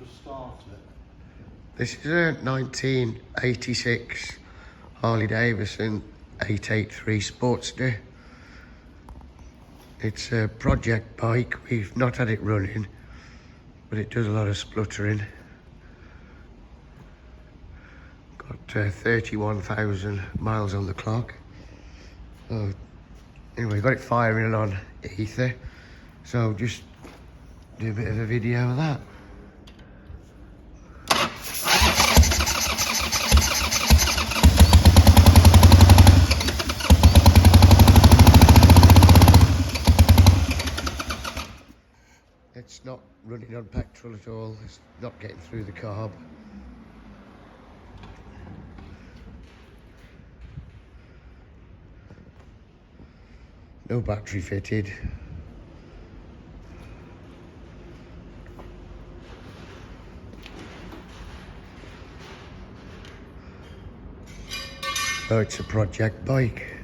just start it. This is a 1986 Harley Davidson 883 Sportster. It's a project bike. We've not had it running, but it does a lot of spluttering. Got 31,000 miles on the clock. So anyway, got it firing on ether. So just do a bit of a video of that. It's not running on petrol at all. It's not getting through the carb. No battery fitted. So it's a project bike.